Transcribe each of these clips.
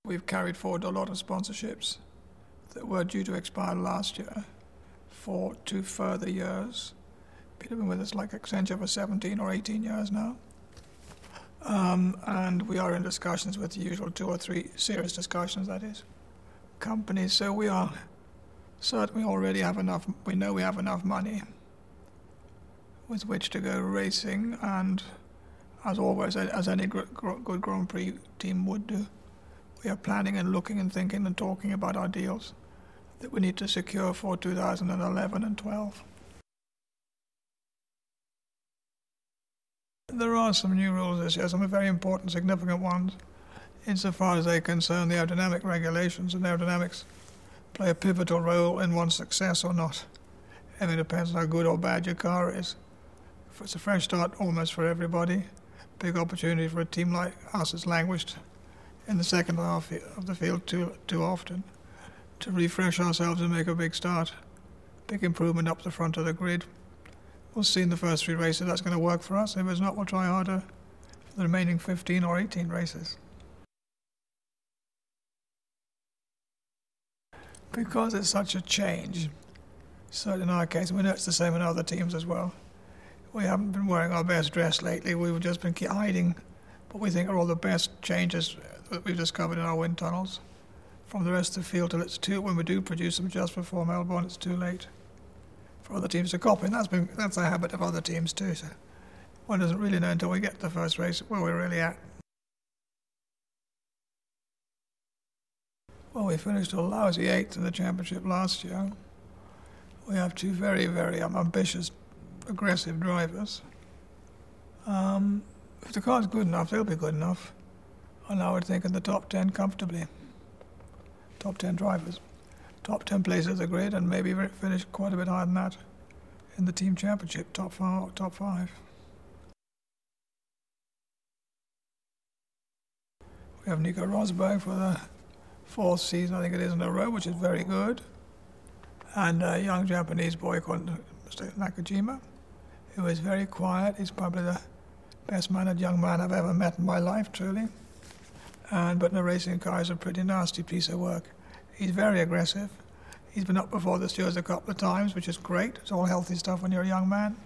We've carried forward a lot of sponsorships that were due to expire last year for 2 further years. People have been with us like Accenture for 17 or 18 years now. And we are in discussions with the usual 2 or 3 serious discussions, that is, companies. So we are certainly already have enough, we know we have enough money with which to go racing, and as always, as any good Grand Prix team would do, we are planning and looking and thinking and talking about our deals that we need to secure for 2011 and 12. There are some new rules this year, some very important, significant ones, insofar as they concern the aerodynamic regulations, and aerodynamics play a pivotal role in one's success or not. I mean, it depends on how good or bad your car is. It's a fresh start almost for everybody. Big opportunity for a team like us that's languished in the second half of the field too often, to refresh ourselves and make a big start. Big improvement up the front of the grid. We'll see in the first 3 races that's going to work for us. If it's not, we'll try harder for the remaining 15 or 18 races. Because it's such a change, certainly in our case, we know it's the same in other teams as well. We haven't been wearing our best dress lately. We've just been hiding what we think are all the best changes that we've discovered in our wind tunnels from the rest of the field till it's when we do produce them just before Melbourne, it's too late for other teams to copy. And that's a habit of other teams too. So one doesn't really know until we get to the first race where we're really at. Well, we finished a lousy 8th in the championship last year. We have 2 very, very ambitious, aggressive drivers. If the car's good enough, they'll be good enough. And I would think in the top 10 comfortably. Top 10 drivers. Top 10 places of the grid, and maybe finish quite a bit higher than that in the team championship, top 5. We have Nico Rosberg for the 4th season, I think it is, in a row, which is very good. And a young Japanese boy called Mr. Nakajima, who is very quiet. He's probably the best-mannered young man I've ever met in my life, truly. But in a racing car, he's a pretty nasty piece of work. He's very aggressive. He's been up before the stewards a couple of times, which is great. It's all healthy stuff when you're a young man.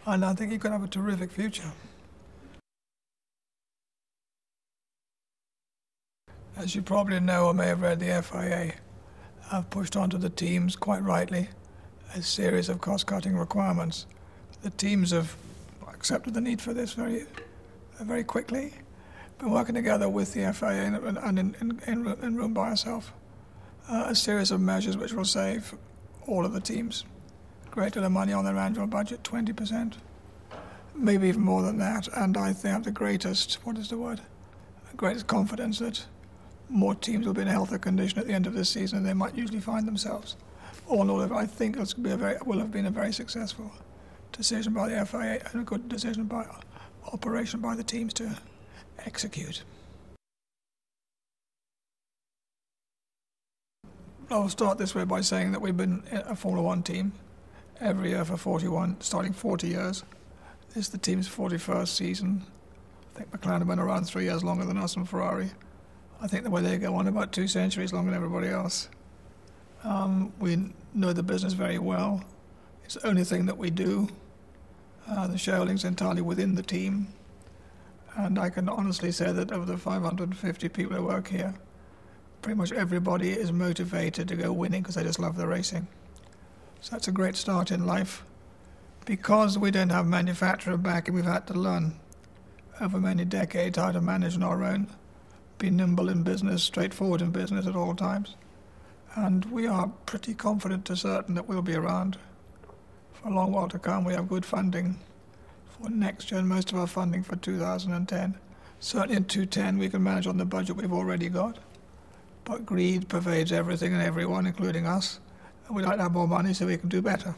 And I think he could have a terrific future. As you probably know or may have read, the FIA have pushed onto the teams, quite rightly, a series of cost-cutting requirements. The teams have accepted the need for this very quickly. Been working together with the FIA and in room by ourselves, a series of measures which will save all of the teams a great deal of money on their annual budget, 20%, maybe even more than that. And I think I have the greatest confidence that more teams will be in a healthier condition at the end of this season than they might usually find themselves. All in all, I think will have been a very successful decision by the FIA and a good decision by operation by the teams to execute. I'll start this way by saying that we've been a Formula 1 team every year for 40 years. This is the team's 41st season. I think McLaren have been around 3 years longer than us and Ferrari. I think the way they go on about 2 centuries longer than everybody else. We know the business very well. It's the only thing that we do. The shareholding's entirely within the team. And I can honestly say that of the 550 people who work here, pretty much everybody is motivated to go winning because they just love the racing. So that's a great start in life. Because we don't have manufacturer backing, we've had to learn over many decades how to manage on our own, be nimble in business, straightforward in business at all times. And we are pretty confident to certain that we'll be around for a long while to come. We have good funding for next year, and most of our funding for 2010. Certainly in 2010 we can manage on the budget we've already got. But greed pervades everything and everyone, including us. And we'd like to have more money so we can do better.